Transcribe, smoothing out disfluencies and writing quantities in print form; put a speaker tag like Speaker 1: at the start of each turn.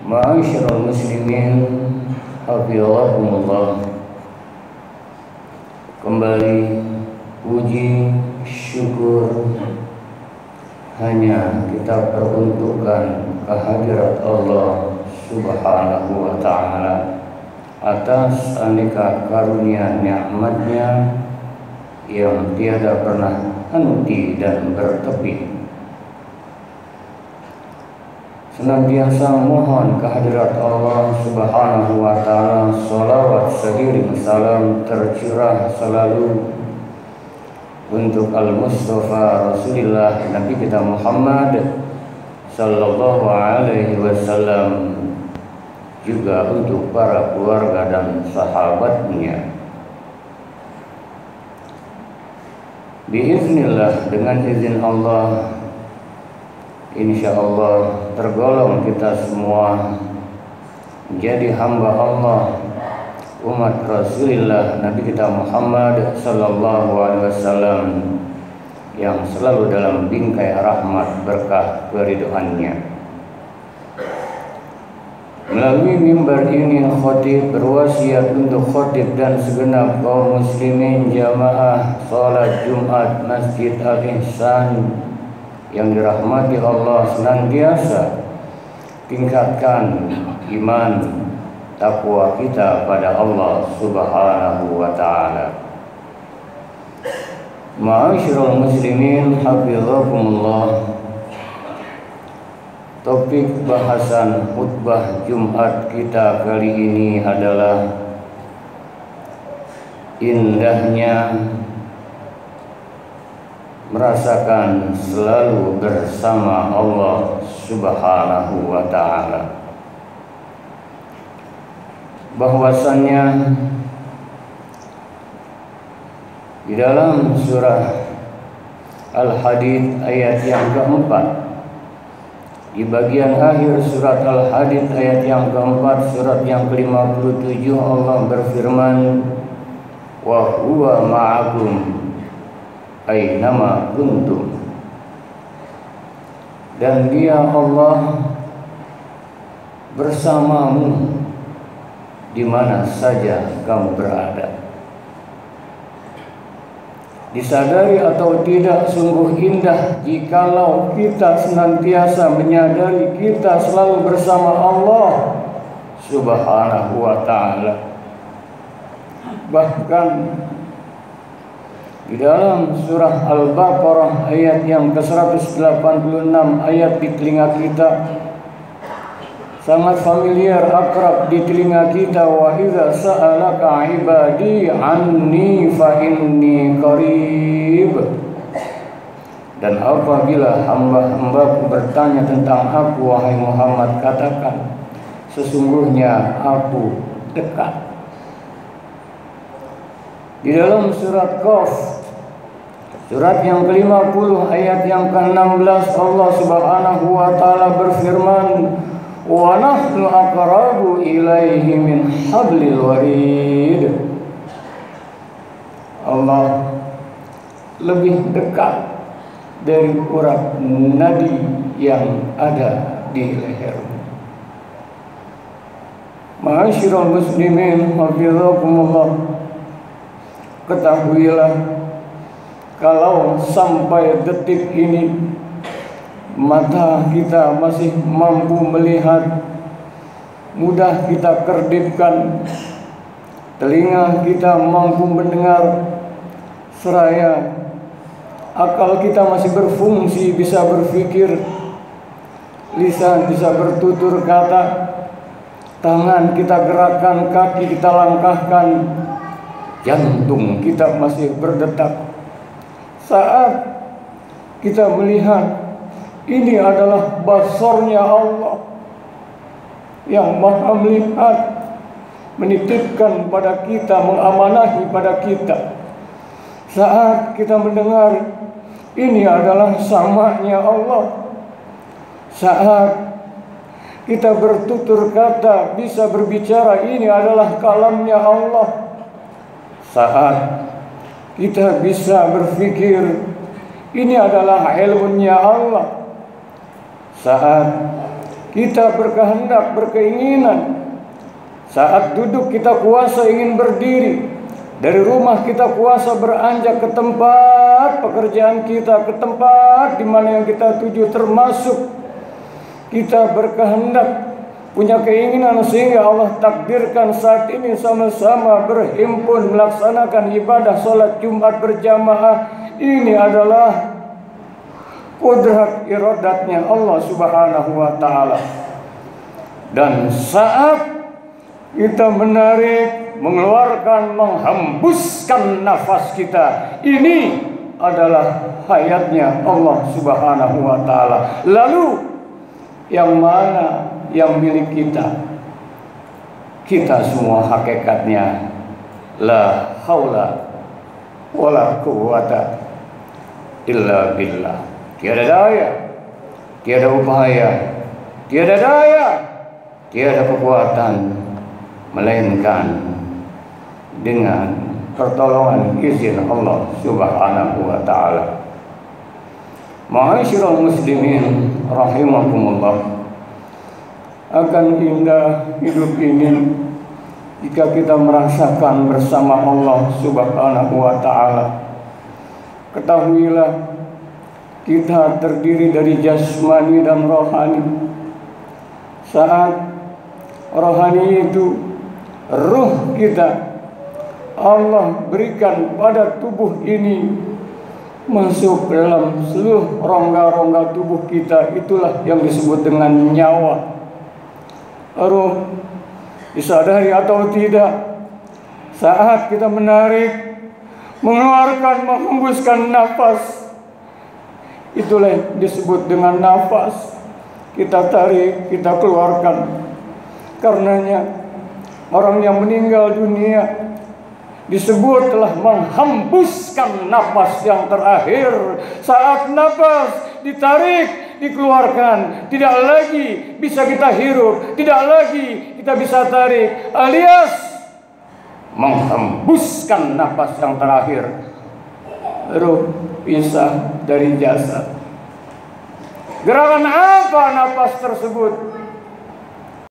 Speaker 1: Ma'asyiral muslimin, hafizakumullah. Kembali puji syukur hanya kita peruntukkan kehadirat Allah Subhanahu wa ta'ala atas aneka karunia nikmatnya yang tiada pernah henti dan bertepi. Senantiasa mohon kehadirat Allah Subhanahu wa ta'ala, salawat seiring salam tercurah selalu untuk Al-Mustafa Rasulullah Nabi kita Muhammad sallallahu alaihi wasallam, juga untuk para keluarga dan sahabatnya. Biiznillah, dengan izin Allah, insyaallah tergolong kita semua menjadi hamba Allah, umat Rasulullah Nabi kita Muhammad sallallahu alaihi wasallam yang selalu dalam bingkai rahmat berkah keridhaannya. Melalui mimbar ini khatib berwasiat untuk khatib dan segenap kaum muslimin jamaah salat Jumat Masjid Al-Ihsan yang dirahmati Allah, senantiasa tingkatkan iman takwa kita pada Allah Subhanahu wa ta'ala. Ma'asyiral muslimin, hafizakumullah. Topik bahasan khutbah Jumat kita kali ini adalah indahnya merasakan selalu bersama Allah Subhanahu wa ta'ala. Bahwasannya di dalam surah Al-Hadid ayat yang keempat, di bagian akhir surat Al-Hadid ayat yang keempat, surat yang ke-57, Allah berfirman, wa huwa ma'akum aynama kuntum, dan Dia Allah bersamamu di mana saja kamu berada. Disadari atau tidak, sungguh indah jikalau kita senantiasa menyadari kita selalu bersama Allah Subhanahu wa ta'ala. Bahkan di dalam surah Al-Baqarah ayat yang ke-186, ayat di telinga kita, sangat familiar, akrab di telinga kita, wa idza sa'alaka ibadi anni fa inni qarib. Dan apabila hamba-hambaku bertanya tentang aku, wahai Muhammad, katakan sesungguhnya aku dekat. Di dalam surat Qaf, surat yang ke-50 ayat yang ke-16, Allah Subhanahu wa ta'ala berfirman, wa nahnu aqrabu ilaihi min hablil warid. Allah lebih dekat dari urat nadi yang ada di lehermu. Ma'asyiral muslimin, hafizakumullah. Ketahuilah, kalau sampai detik ini mata kita masih mampu melihat, mudah kita kedipkan, telinga kita mampu mendengar, seraya akal kita masih berfungsi, bisa berpikir, lisan bisa bertutur kata, tangan kita gerakkan, kaki kita langkahkan, jantung kita masih berdetak. Saat kita melihat, ini adalah basarnya Allah yang maha melihat, menitipkan pada kita, mengamanahi pada kita. Saat kita mendengar, ini adalah samanya Allah. Saat kita bertutur kata, bisa berbicara, ini adalah kalamnya Allah. Saat kita bisa berpikir, ini adalah ilmunya Allah. Saat kita berkehendak, berkeinginan. Saat duduk kita kuasa ingin berdiri. Dari rumah kita kuasa beranjak ke tempat pekerjaan kita, ke tempat di mana yang kita tuju, termasuk kita berkehendak, punya keinginan sehingga Allah takdirkan saat ini sama-sama berhimpun melaksanakan ibadah sholat Jumat berjamaah. Ini adalah kudrat iradatnya Allah Subhanahu wa ta'ala. Dan saat kita menarik, mengeluarkan, menghembuskan nafas kita, ini adalah hayatnya Allah Subhanahu wa ta'ala. Lalu yang mana yang milik kita? Kita semua hakikatnya la haula wala quwwata illa billah. Tiada daya, tiada upaya, tiada daya, tiada kekuatan, melainkan dengan pertolongan izin Allah Subhanahu wa ta'ala. Ma'asyiral muslimin rahimakumullah. Akan indah hidup ini jika kita merasakan bersama Allah Subhanahu wa ta'ala. Ketahuilah, kita terdiri dari jasmani dan rohani. Saat rohani itu, ruh kita, Allah berikan pada tubuh ini, masuk ke dalam seluruh rongga-rongga tubuh kita. Itulah yang disebut dengan nyawa. Ruh disadari atau tidak, saat kita menarik, mengeluarkan, menghembuskan nafas, itulah yang disebut dengan nafas. Kita tarik, kita keluarkan. Karenanya orang yang meninggal dunia disebut telah menghembuskan nafas yang terakhir. Saat nafas ditarik, dikeluarkan, tidak lagi bisa kita hirup, tidak lagi kita bisa tarik, alias menghembuskan nafas yang terakhir. Ruh pisah dari jasad. Gerakan apa nafas tersebut?